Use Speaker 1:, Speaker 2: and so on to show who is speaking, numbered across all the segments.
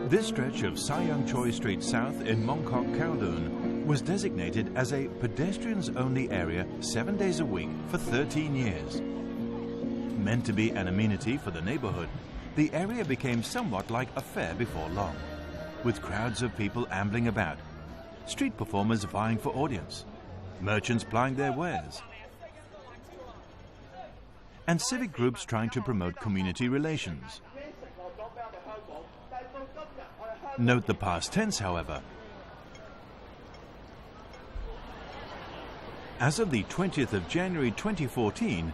Speaker 1: This stretch of Sai Yung Choi Street South in Mongkok, Kowloon was designated as a pedestrians-only area 7 days a week for 13 years. Meant to be an amenity for the neighborhood, the area became somewhat like a fair before long, with crowds of people ambling about, street performers vying for audience, merchants plying their wares, and civic groups trying to promote community relations. Note the past tense, however. As of the 20th of January 2014,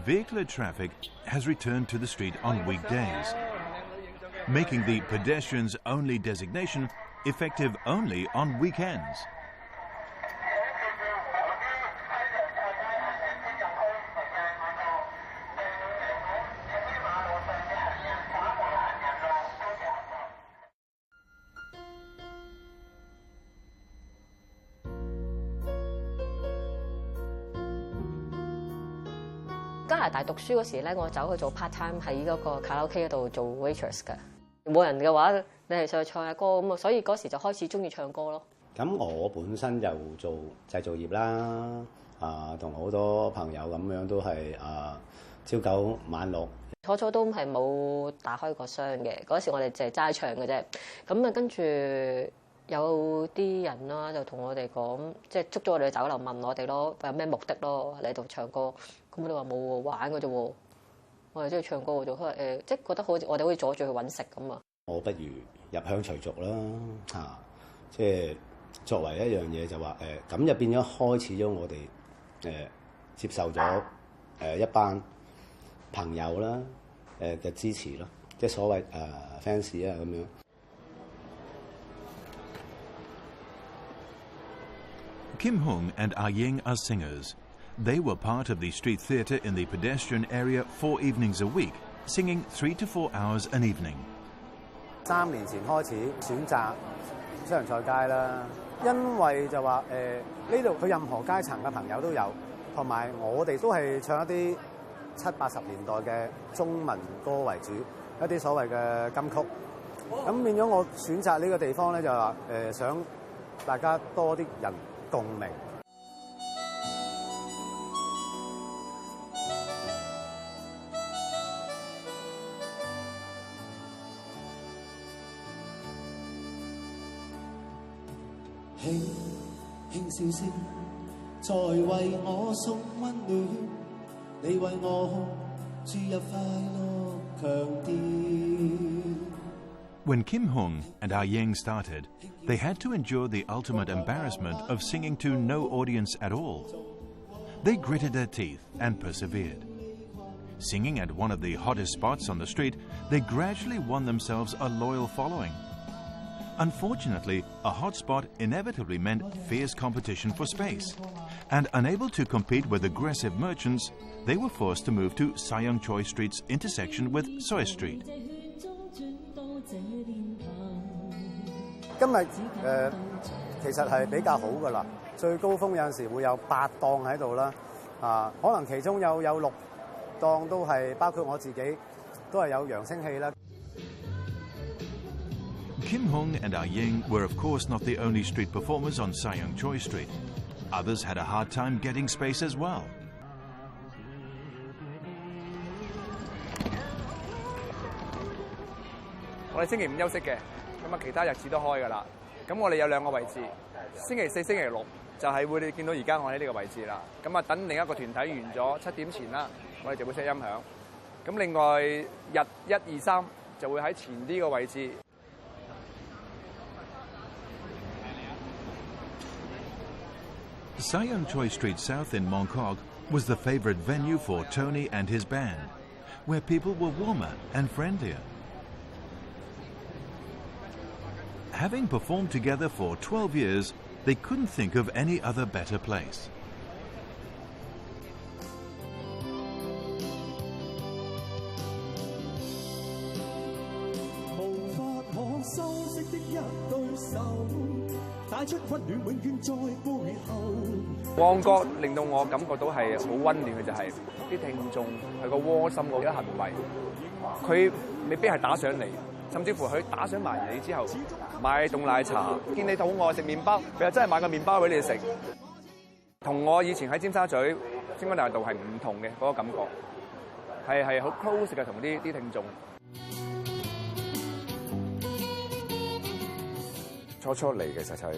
Speaker 1: vehicular traffic has returned to the street on weekdays, making the pedestrians-only designation effective only on weekends.
Speaker 2: 加拿大讀書嗰時咧，我走去做 part time 喺嗰個卡拉 OK 嗰度做 waitress 嘅。冇人嘅話，你係上去唱下歌咁啊，所以嗰時就開始中意唱歌咯。
Speaker 3: 咁我本身就做製造業啦，同好多朋友咁樣都係朝九晚六。
Speaker 2: 初都係冇打開過箱嘅，嗰時我哋淨係齋唱嘅啫。咁啊，跟住有啲人啦就同我哋講，即係捉咗我哋去酒樓問我哋咯，有咩目的咯嚟度唱歌。 咁我哋話冇喎，玩嘅啫喎，我哋中意唱歌嘅啫。佢話即係覺得好似我哋好似阻住去揾食咁啊。我不如入鄉隨俗啦，
Speaker 3: 即係作為一樣嘢就話咁就變咗開始咗我哋接受咗一班朋友啦嘅支持咯，即係所謂fans 啊咁樣。
Speaker 1: Kim Hung and Ah Ying are singers. They were part of the street theatre in the pedestrian area 4 evenings a week, singing 3 to 4 hours an evening.
Speaker 3: 3年前開始選擇西洋菜街啦，因為就話呢度佢任何階層嘅朋友都有，同埋我哋都係唱一啲70、80年代嘅中文歌為主，一啲所謂嘅金曲。咁變咗我選擇呢個地方咧，就話想大家多啲人共鳴。
Speaker 4: 輕輕笑聲，在為我送溫暖，你為我注入快樂強電。
Speaker 1: When Kim Hung and Ah Ying started, they had to endure the ultimate embarrassment of singing to no audience at all. They gritted their teeth and persevered. Singing at one of the hottest spots on the street, they gradually won themselves a loyal following. Unfortunately, a hot spot inevitably meant fierce competition for space, and unable to compete with aggressive merchants, they were forced to move to Sai Yung Choi Street's intersection with Soi Street.
Speaker 3: 今日其實係比較好㗎啦，最高峰有陣時會有8檔喺度啦，可能其中有6檔都係包括我自己，都係有揚聲器啦。
Speaker 1: Kim Hung and Ah Ying were of course not the only street performers on Sai Yung Choi Street. Others had a hard time getting space as well.
Speaker 5: 我哋星期5休息嘅，咁啊其他日子都開㗎啦。咁我哋有2個位置，星期4、星期6就係會你見到而家我喺呢個位置啦。咁啊等另一個團體完咗7點前啦，我哋就會 set 音響。咁另外日1、2、3就會喺前啲個位置。
Speaker 1: Sai Yung Choi Street South in Mongkok was the favorite venue for Tony and his band, where people were warmer and friendlier. Having performed together for 12 years, they couldn't think of any other better place.
Speaker 4: 帶出溫暖永遠在背後。
Speaker 5: 旺角令到我感覺到係好溫暖嘅就係啲聽眾係個窩心嘅行為，佢未必係打上嚟，甚至乎佢打上埋嚟之後買凍奶茶，見你肚餓食麵包，佢又真係買個麵包俾你食，同我以前喺尖沙咀星光大道係唔同嘅嗰個感覺，係好 close 嘅同啲聽眾。初嚟其實就係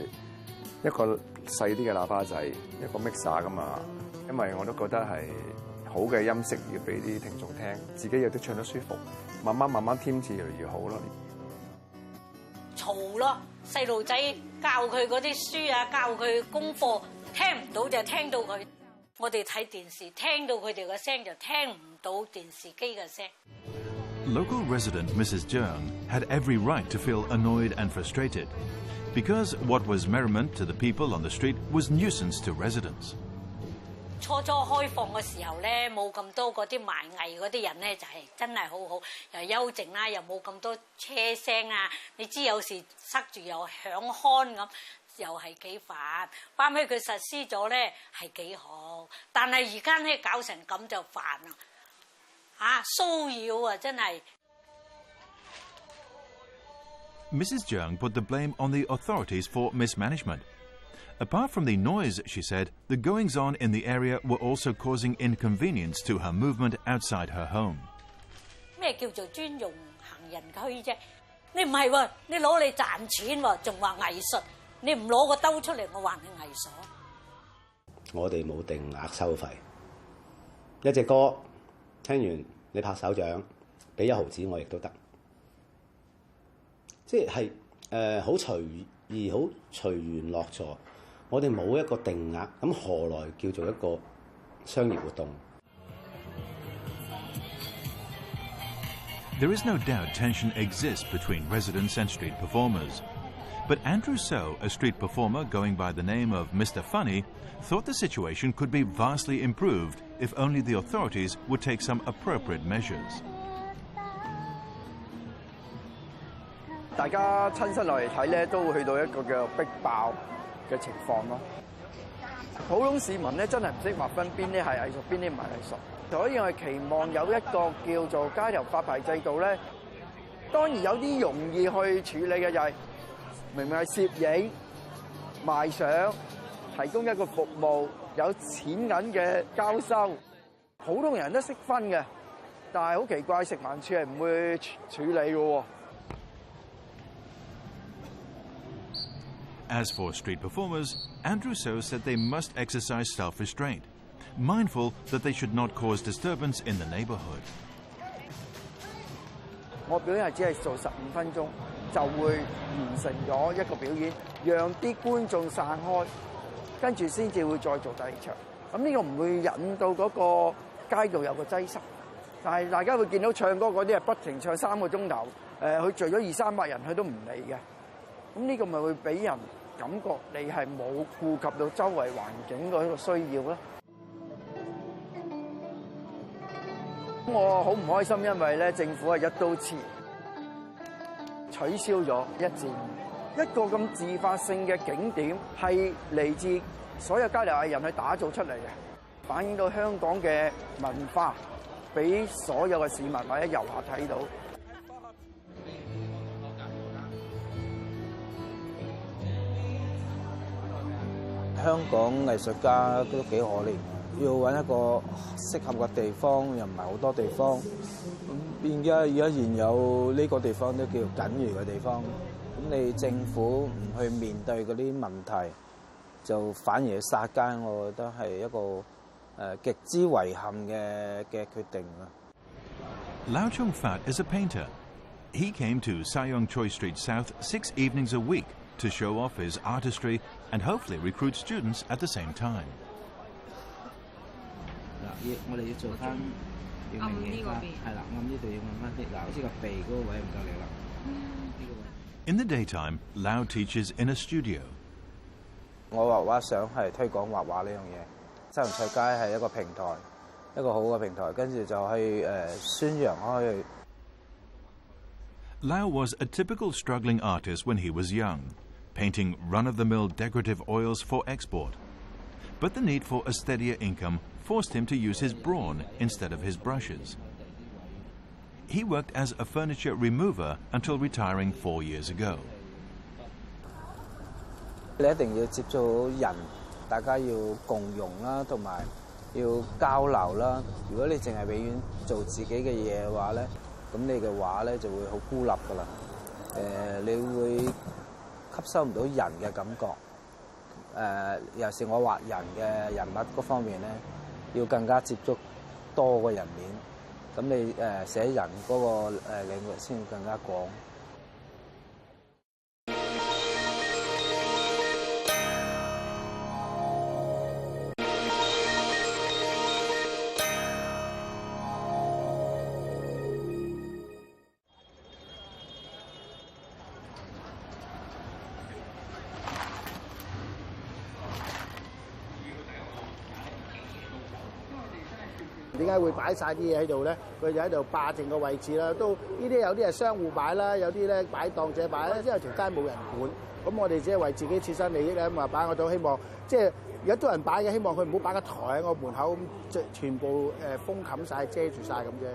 Speaker 5: 一個細啲嘅喇叭仔，一個 mixer 噶嘛，因為我都覺得係好嘅音色要俾啲聽眾聽，自己亦都唱得舒服，慢慢添置越嚟越好咯。
Speaker 6: 嘈咯，細路仔教佢嗰啲書啊，教佢功課，聽唔到就聽到佢。我哋睇電視，聽到佢哋嘅聲就聽唔到電視機嘅聲。
Speaker 1: Local resident Mrs. Jeong had every right to feel annoyed and frustrated, because what was merriment to the people on the street was nuisance to residents.
Speaker 6: 初開放嘅時候咧，冇咁多嗰啲賣藝嗰啲人咧，就係真係好好，又幽靜啦，又冇咁多車聲啊。你知有時塞住又響康咁，又係幾煩。翻去佢實施咗咧係幾好，但係而家咧搞成咁就煩啦。騷擾啊，真係。
Speaker 1: Mrs. Jeong put the blame on the authorities for mismanagement. Apart from the noise, she said, the goings-on in the area were also causing inconvenience to her movement outside her home.
Speaker 6: 咩叫做專用行人區啫？你唔係喎，你攞嚟賺錢喎，仲話藝術？你唔攞個兜出嚟，我話你藝術。
Speaker 3: 我哋冇定額收費，一隻歌聽完你拍手掌，俾1毫子我亦都得。即係好隨意、好隨緣落座。我哋冇一個定額，咁何來叫做一個商業活動？
Speaker 1: There is no doubt tension exists between residents and street performers. But Andrew So, a street performer going by the name of Mr. Funny, thought the situation could be vastly improved if only the authorities would take some appropriate measures.
Speaker 5: 大家親身落嚟睇咧，都會去到一個叫逼爆嘅情況咯。普通市民咧真係唔識劃分邊啲係藝術，邊啲唔係藝術。所以我哋期望有一個叫做街頭發牌制度咧。當然有啲容易去處理嘅就係明明係攝影、賣相、提供一個服務、有錢銀嘅交收，普通人都識分嘅。但係好奇怪，食環署係唔會處理嘅喎。
Speaker 1: As for street performers, Andrew So said they must exercise self-restraint, mindful that they should not cause disturbance in the neighborhood.
Speaker 5: 我表演係只係做15分鐘，就會完成咗一個表演，讓啲觀眾散開，跟住先至會再做第二場。咁呢個唔會引到嗰個街道有個擠塞，但係大家會見到唱歌嗰啲係不停唱3個鐘頭，佢聚咗200-300人，佢都唔理嘅。咁呢個咪會俾人感覺你係冇顧及到周圍環境嗰個需要咯。我好唔開心，因為咧政府係一刀切取消咗一戰，一個咁自發性嘅景點係嚟自所有街頭藝人去打造出嚟嘅，反映到香港嘅文化俾所有嘅市民或者遊客睇到。
Speaker 7: 香港藝術家都幾可憐，要揾一個適合嘅地方，又唔係好多地方。而家現有呢個地方都叫緊要嘅地方。咁你政府唔去面對嗰啲問題，就反而殺街，我覺得係一個極之遺憾嘅決定啦。
Speaker 1: Lau Chung Fat is a painter. He came to Sayong Choi Street South 6 evenings a week to show off his artistry and hopefully recruit students at the same time.
Speaker 7: 嗱，我哋要做翻要明顯翻，係啦，暗呢度要暗翻啲，嗱，好似個鼻嗰個位唔夠力啦。
Speaker 1: In the daytime, Lau teaches in a studio.
Speaker 7: 我畫畫想係推廣畫畫呢樣嘢，西洋菜街係一個平台，一個好嘅平台，跟住就去宣揚開。
Speaker 1: Lau was a typical struggling artist when he was young. painting run-of-the-mill decorative oils for export. But the need for a steadier income forced him to use his brawn instead of his brushes. He worked as a furniture remover until retiring 4 years ago.
Speaker 7: 你一定要接觸到人，大家要共融啦，同埋要交流啦。如果你淨係永遠做自己嘅嘢嘅話咧，咁你嘅畫咧就會好孤立㗎啦。你會吸收唔到人嘅感覺。尤其是我畫人嘅人物嗰方面咧，要更加接觸多個人面，咁你寫人嗰個領域先會更加廣。
Speaker 8: 點解會擺晒啲嘢喺度咧？佢就喺度霸定個位置啦。都呢啲有啲係商戶擺啦，有啲咧擺檔者擺啦。因為條街冇人管，咁我哋只係為自己切身利益咧，咁啊擺嗰度，希望即係有多人擺嘅，希望佢唔好擺個台喺我門口咁，全部封冚晒、遮住晒咁啫。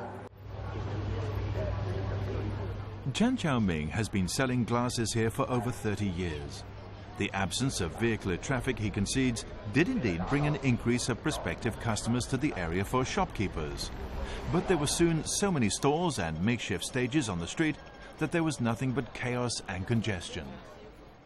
Speaker 1: Chen Xiaoming has been selling glasses here for over 30 years. The absence of vehicular traffic, he concedes, did indeed bring an increase of prospective customers to the area for shopkeepers. But there were soon so many stalls and makeshift stages on the street that there was nothing but chaos and congestion.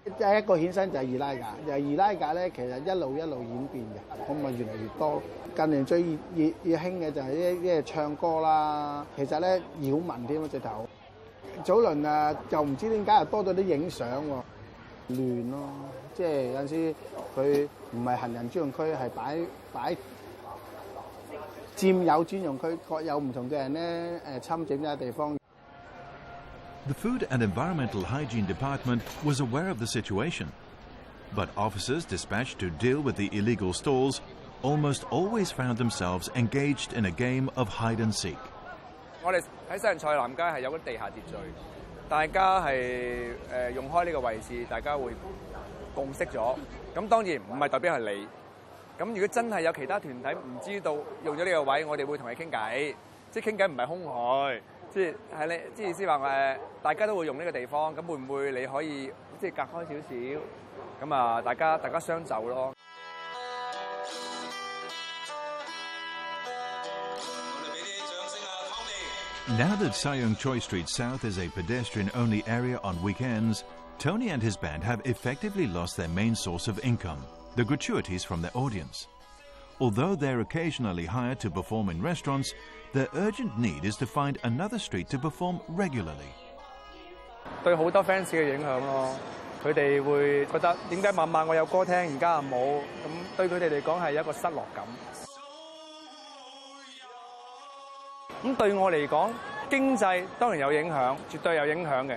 Speaker 8: 第一個衍生就係二拉架，二拉架咧其實一路演變嘅，咁啊越嚟越多。近年最熱興嘅就係啲唱歌啦，其實咧擾民添啊直頭。早輪啊就唔知點解又多咗啲影相喎。亂咯，即係有陣時佢唔係行人專用區，係擺佔有專用區，各有唔同嘅人咧侵佔咗地方。
Speaker 1: The Food and Environmental Hygiene Department was aware of the situation, but officers dispatched to deal with the illegal stalls almost always found themselves engaged in a game of hide and seek.
Speaker 5: 我哋喺西洋菜南街係有個地下秩序。大家係用開呢個位置，大家會共識咗。咁當然唔係代表係你。咁如果真係有其他團體唔知道用咗呢個位，我哋會同你傾偈。即係傾偈唔係空海，即係你即係意思話大家都會用呢個地方。咁會唔會你可以即係隔開少少？咁啊，大家相就咯。
Speaker 1: Now that Sai Yong Choi Street South is a pedestrian-only area on weekends, Tony and his band have effectively lost their main source of income, the gratuities from their audience. Although they're occasionally hired to perform in restaurants, their urgent need is to find another street to perform regularly.
Speaker 5: 對好多 fans 嘅影響咯，佢哋會覺得點解晚晚我有歌聽，而家又冇，咁對佢哋嚟講係一個失落感。咁對我嚟講，經濟當然有影響，絕對有影響嘅。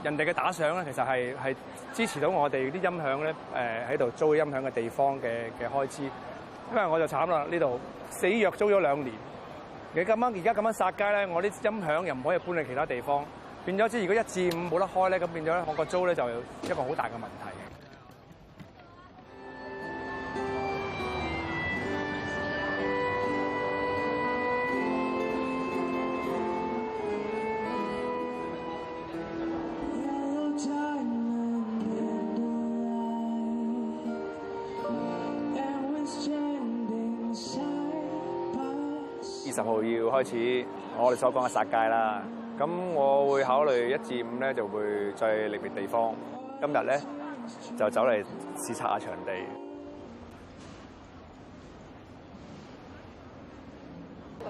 Speaker 5: 人哋嘅打賞咧，其實係支持到我哋啲音響咧，喺度租音響嘅地方嘅開支。因為我就慘啦，呢度死約租咗2年，而家咁樣殺街咧，我啲音響又唔可以搬去其他地方，變咗如果1至5冇得開咧，咁變咗我個租咧就一個好大嘅問題。20號要開始我哋所講嘅殺街啦，咁我會考慮1至5咧就會再另覓地方。今日咧就走嚟視察下場地。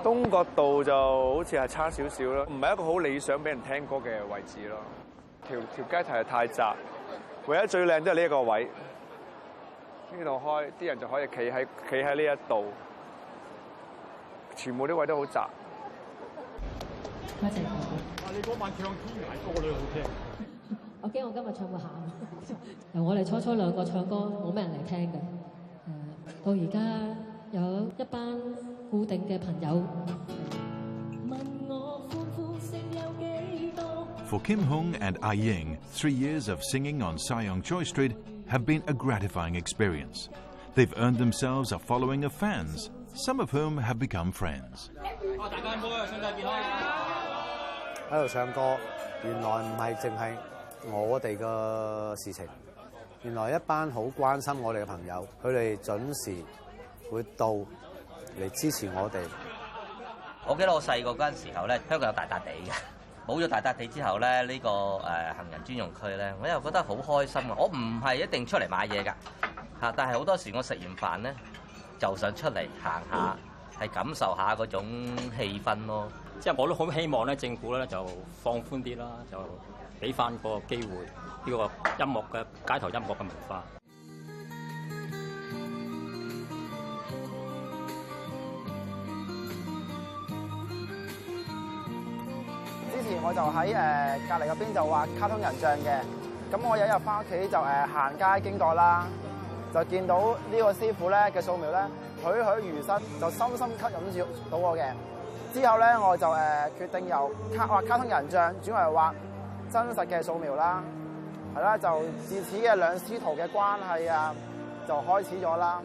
Speaker 5: 東角道就好似係差少少啦，唔係一個好理想俾人聽歌嘅位置咯。條街頭係太窄，唯一最靚都係呢一個位。呢度開啲人就可以企喺呢一度。全部啲位都好窄。
Speaker 9: 多謝你嗰晚唱天涯歌女好聽。我驚我今日唱會喊。由我哋初2個唱歌冇咩人嚟聽嘅，到而家有一班固定嘅朋友。問我歡呼聲有幾多？
Speaker 1: For Kim Hung and Ah Ying, 3 years of singing on Sai Yong Choi Street have been a gratifying experience. They've earned themselves a following of fans, some of whom have become friends.
Speaker 3: 喺度唱歌，原來唔係淨係我哋嘅事情，原來一班好關心我哋嘅朋友，佢哋準時會到嚟支持我哋。
Speaker 10: 我記得我細個嗰陣時候咧，香港有大笪地嘅，冇咗大笪地之後咧，呢個行人專用區咧，我又覺得好開心啊！我唔係一定出嚟買嘢㗎嚇，但係好多時我食完飯咧，就想出嚟行下，係感受下嗰種氣氛咯。
Speaker 11: 即係我都好希望咧，政府咧就放寬啲啦，就俾翻個機會呢個音樂嘅街頭音樂嘅文化。
Speaker 8: 之前我就喺隔離嗰邊就畫卡通人像嘅，咁我有一日翻屋企就行街經過啦，就見到呢個師傅咧嘅素描咧栩栩如生，就深深吸引住到我嘅。之後咧我就決定由畫卡通人像轉為畫真實嘅素描啦，係啦，就自此嘅兩師徒嘅關係啊就開始咗啦。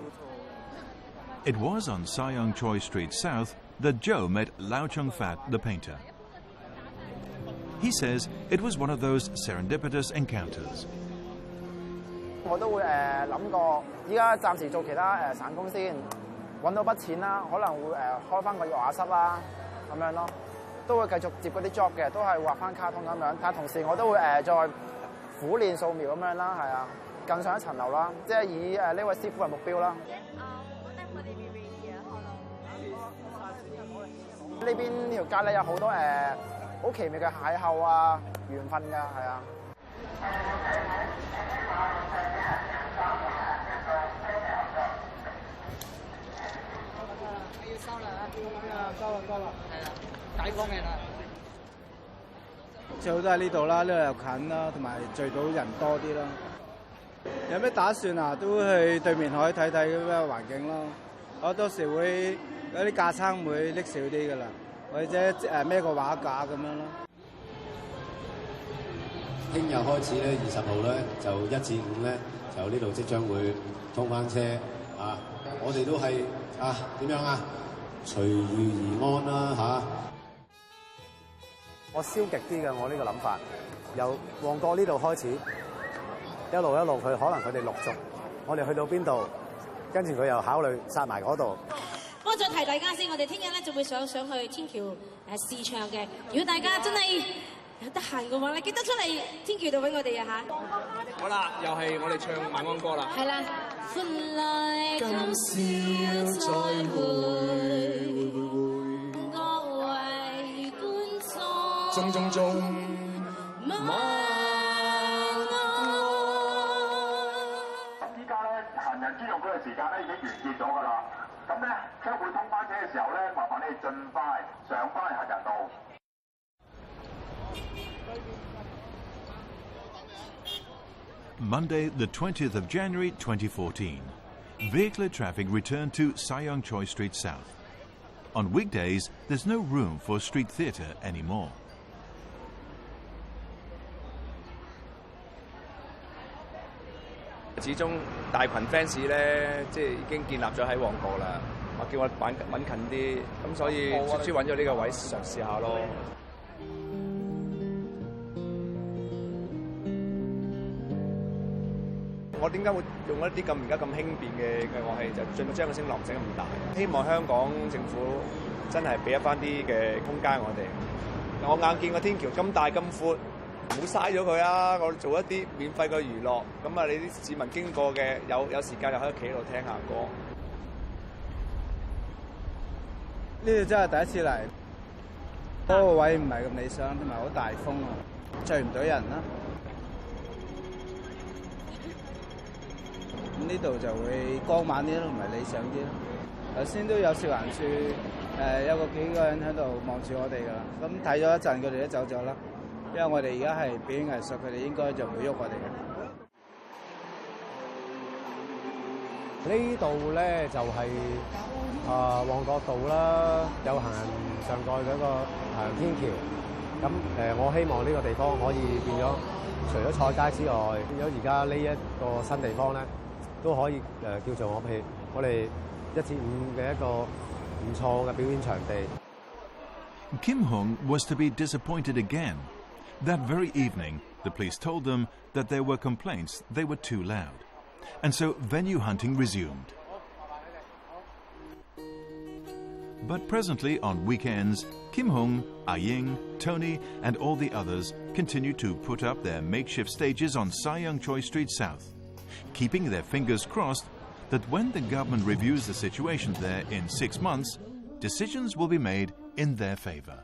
Speaker 1: It was on Sai Yong Choi Street South that Joe met Lau Chung Fat, the painter. He says it was one of those serendipitous encounters.
Speaker 8: 我都會諗過，依家暫時做其他散工先，揾到筆錢啦，可能會開翻個畫室啦，咁樣咯，都會繼續接嗰啲 job 嘅，都係畫翻卡通咁樣。但係同時我都會再苦練素描咁樣啦，係啊，更上一層樓啦，即係以呢位師傅為目標啦。呢邊條街咧有好多好奇妙嘅邂逅啊、緣分㗎，係啊。
Speaker 12: 要收啦，收啦，係啦，解放嘅啦。
Speaker 8: 最好都喺呢度啦，呢度又近啦，同埋聚到人多啲啦。有咩打算啊？都會去對面海睇睇咩環境咯。我到時會有啲架撐會拎少啲噶啦，或者孭個畫架咁樣咯。
Speaker 4: 聽日開始咧，20號咧就1至5咧，就呢度即將會通翻車啊！我哋都係點樣啊？隨遇而安啦嚇。
Speaker 3: 我消極啲嘅，我呢個諗法，由旺角呢度開始，一路佢可能佢哋陸續，我哋去到邊度，跟住佢又考慮殺埋嗰度。
Speaker 13: 我再提大家先，我哋聽日咧就會上去天橋試唱嘅。如果大家真係有得閒嘅話咧，記得出嚟天橋度揾我哋啊嚇！
Speaker 5: 好啦，又係我哋唱晚安歌啦。
Speaker 13: 係啦，歡來今宵再會，各位觀眾，中晚安。
Speaker 14: 依家咧行人專用區嘅時間咧已經完結咗㗎啦，咁咧將會通翻車嘅時候咧，麻煩你哋盡快上翻行人道。
Speaker 1: Monday, the 20th of January 2014. Vehicular traffic returned to Sai Yong Choi Street South. On weekdays, there's no room for street theatre anymore.
Speaker 5: 始終大群 fans 咧，即係已經建立咗喺旺角啦。我叫我揾近啲，咁所以專揾咗呢個位嘗試下咯。我點解會用一啲而家咁輕便嘅樂器，就盡量將個聲浪整咁大？希望香港政府真係俾一翻啲嘅空間我哋。我眼見個天橋咁大咁闊，唔好嘥咗佢啊！我做一啲免費嘅娛樂，咁啊你啲市民經過嘅有時間就喺屋企度聽下歌。
Speaker 8: 呢度真係第一次嚟，嗰個位唔係咁理想，同埋好大風啊，聚唔到人啦。咁呢度就會光猛啲咯，唔係理想啲咯。頭先都有笑顏處，有幾個人喺度望住我哋㗎啦。咁睇咗一陣，佢哋都走咗啦。因為我哋而家係表演藝術，佢哋應該就唔會喐我哋嘅。
Speaker 3: 呢度咧就係旺角道啦，有行人上過嗰個行人天橋。咁我希望呢個地方可以變咗，除咗菜街之外，變咗而家呢一個新地方咧，都可以叫做我哋1至5嘅一個唔錯嘅表演場地。
Speaker 1: Kim Hung was to be disappointed again. That very evening, the police told them that there were complaints they were too loud, and so venue hunting resumed. But presently, on weekends, Kim Hung, Ying, Tony, and all the others continue to put up their makeshift stages on Sai Yung Choi Street South, keeping their fingers crossed that when the government reviews the situation there in 6 months, decisions will be made in their favor.